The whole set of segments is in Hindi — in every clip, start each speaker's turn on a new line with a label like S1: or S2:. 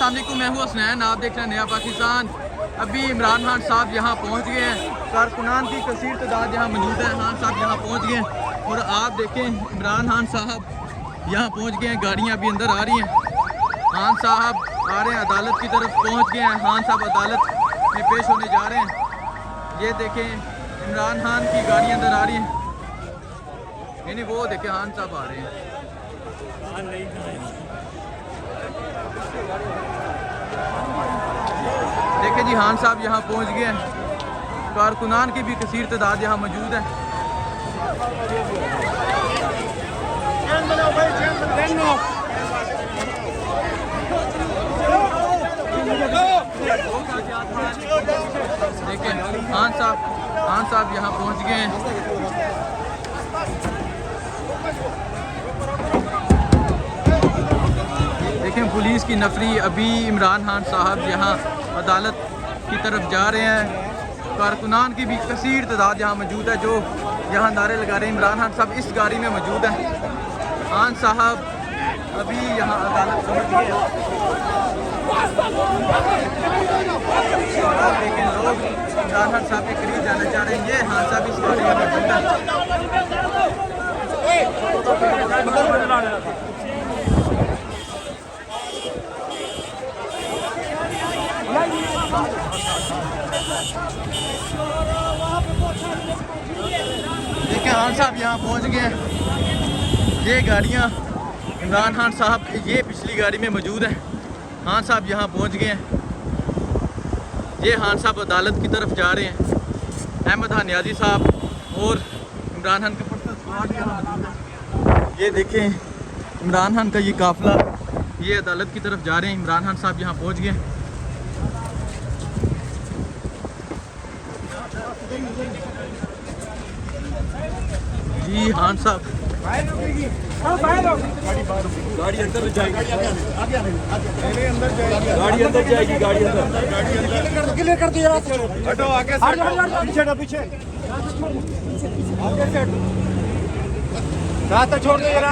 S1: अस्सलाम वालेकुम, मैं हूँ हसनैन, आप देख रहे हैं नया पाकिस्तान। अभी इमरान खान साहब यहाँ पहुँच गए हैं। कारकुनान की कसीर तादाद यहाँ मौजूद है। खान साहब यहाँ पहुँच गए हैं और आप देखें इमरान खान साहब यहाँ पहुँच गए हैं। गाड़ियाँ अभी अंदर आ रही हैं। खान साहब आ रहे हैं, अदालत की तरफ पहुँच गए हैं। खान साहब अदालत में पेश होने जा रहे हैं। ये देखें इमरान खान की गाड़ी अंदर आ रही है। नहीं वो देखें खान साहब आ रहे हैं। देखें जी खान साहब यहाँ पहुँच गए हैं। कारकुनान की भी कसीर तादाद यहाँ मौजूद है। देखें खान साहब यहाँ पहुँच गए हैं। देखें पुलिस की नफरी अभी इमरान खान साहब यहाँ अदालत की तरफ जा रहे हैं। कारकुनान की भी कसीर तादाद यहाँ मौजूद है जो यहाँ नारे लगा रहे हैं। इमरान खान साहब इस गाड़ी में मौजूद हैं। खान साहब अभी यहाँ अदालत पहुँच गए हैं। लेकिन लोग इमरान खान साहब के करीब जाना चाह रहे हैं। ये खान साहब इस गाड़ी में मौजूद है। देखिए खान साहब यहाँ पहुँच गए। ये गाड़ियाँ इमरान खान साहब ये पिछली गाड़ी में मौजूद है। खान साहब यहाँ पहुँच गए हैं। ये खान साहब अदालत की तरफ जा रहे हैं। अहमद खान नियाज़ी साहब और इमरान खान का पर्सनल स्क्वाड यहाँ मौजूद है। ये देखें इमरान खान का ये काफिला ये अदालत की तरफ जा रहे हैं। इमरान खान साहब यहाँ पहुँच गए। जी खान साहब
S2: गाड़ी अंदर जाएगी। गाड़ी अंदर जाएगी। गाड़ी अंदर क्लियर कर दिया। हटो आगे पीछे हटो पीछे रास्ता छोड़ दो जरा।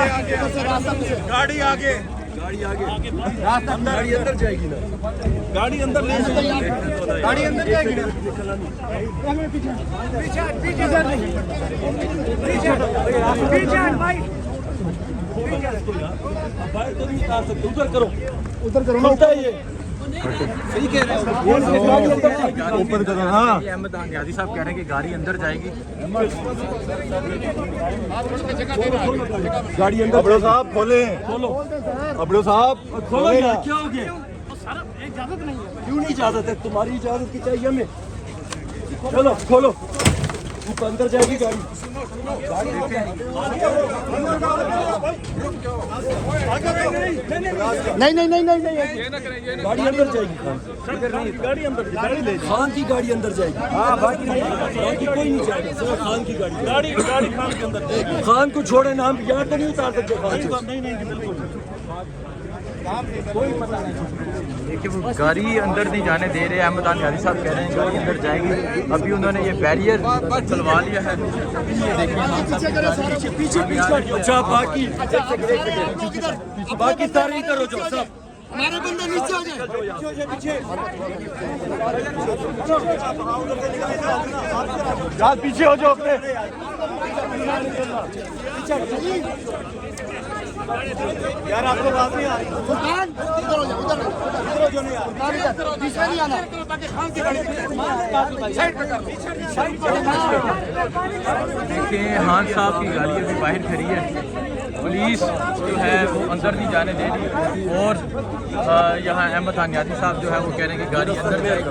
S2: गाड़ी आगे गाड़ी आगे रास्ता गाड़ी अंदर जाएगी ना। गाड़ी अंदर ले जाएगी। गाड़ी अंदर जाएगी ना। पीछे पीछे पीछे भाई बाहर तो नहीं उतार सकते। उधर करो लगता है ये सही कह रहे हो। ऊपर करो। हाँ
S1: अहमद खान नियाज़ी साहब कह रहे हैं कि गाड़ी अंदर जाएगी।
S2: गाड़ी अंदर। अबड़ो साहब खोले। खोलो अबड़ो साहब खोलो यार। क्या हो गया? इजाजत नहीं है। क्यों नहीं इजाजत है? तुम्हारी इजाजत की चाहिए हमें। चलो खोलो ऊपर अंदर जाएगी गाड़ी। नहीं नहीं नहीं नहीं नहीं गाड़ी अंदर जाएगी। गाड़ी अंदर खान की गाड़ी अंदर जाएगी। हाँ बाकी कोई नहीं जाएगा। सिर्फ खान की गाड़ी खान के अंदर। खान को छोड़े ना हम यहाँ तो नहीं उतार सकते। खान नहीं
S1: कोई पता नहीं। देखिए वो गाड़ी अंदर नहीं जाने दे रहे। अहमद खान नियाज़ी साहब कह रहे हैं गाड़ी अंदर जाएगी। अभी उन्होंने ये बैरियर चलवा लिया है। देखिए
S2: पीछे पीछे। अच्छा बाकी तारीख करो जो सब
S3: हमारे बंदे नीचे हो जाए।
S2: पीछे हो जाओ अपने। यार आपको बात नहीं आ रही।
S3: उधर हो जाओ। उधर जो नहीं आ रहा पीछे नहीं आना।
S1: देखिए खान साहब की गाड़ी अभी बाहर खड़ी है। पुलिस जो है वो अंदर नहीं जाने दे रही और यहाँ अहमद खान नियाज़ी साहब जो है वो कह रहे हैं कि गाड़ी अंदर जाएगी।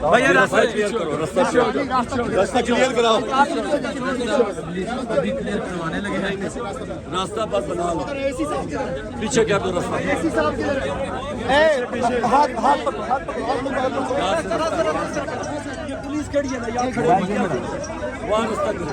S2: भैया रास्ता क्लियर करो। रास्ता क्लियर कराओ।
S1: अभी क्लियर करवाने लगे हैं।
S2: रास्ता बस बना लो। पीछे क्या दो रास्ता। ये पुलिस खड़ी है ना यहाँ खड़ी है। वहाँ रास्ता करो।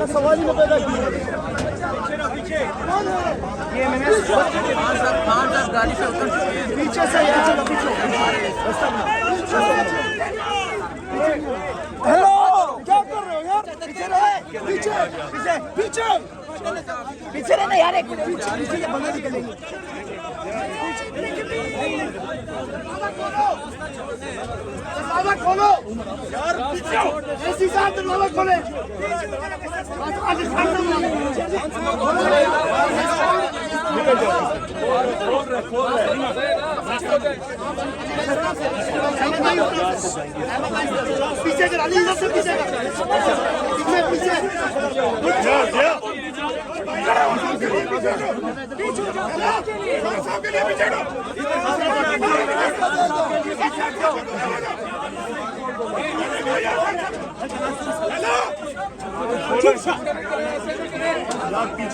S2: सवाल ही में पैदा किया।
S1: खान साहब गाड़ी से उतर चुके हैं।
S3: पीछे से पीछे पीछे पीछे पीछे रहना यार, एक पीछे पीछे ये बंदे निकलेंगे। दरवाजा खोलो यार, पीछे ऐसी साथ दरवाजा खोले। आगे सामने पीछे कर, अली इधर से पीछे कर, पीछे पीछे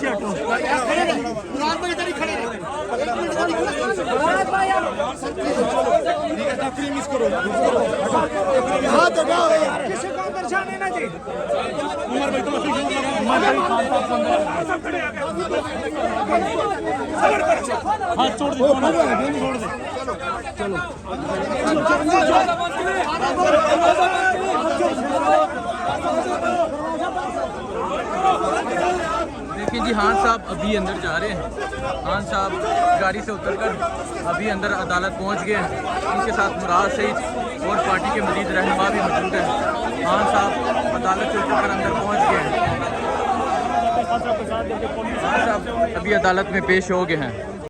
S3: हटो। मुराद भाई इधर ही खड़े रहो, एक मिनट इधर ही खड़े। मुराद भाई मिस करो, हाथ उठाओ, किसी को अंदर जाने ना दे। उमर भाई तुम हाथ छोड़ दे, छोड़ दे, चलो
S1: देखिए जी, खान साहब अभी अंदर जा रहे हैं। खान साहब गाड़ी से उतरकर अभी अंदर अदालत पहुंच गए हैं। इनके साथ मुराद सईद और पार्टी के मजीद रहनुमा भी मौजूद हैं। खान साहब अदालत से उतरकर अंदर पहुंच गए हैं। खान साहब अभी अदालत में पेश हो गए हैं।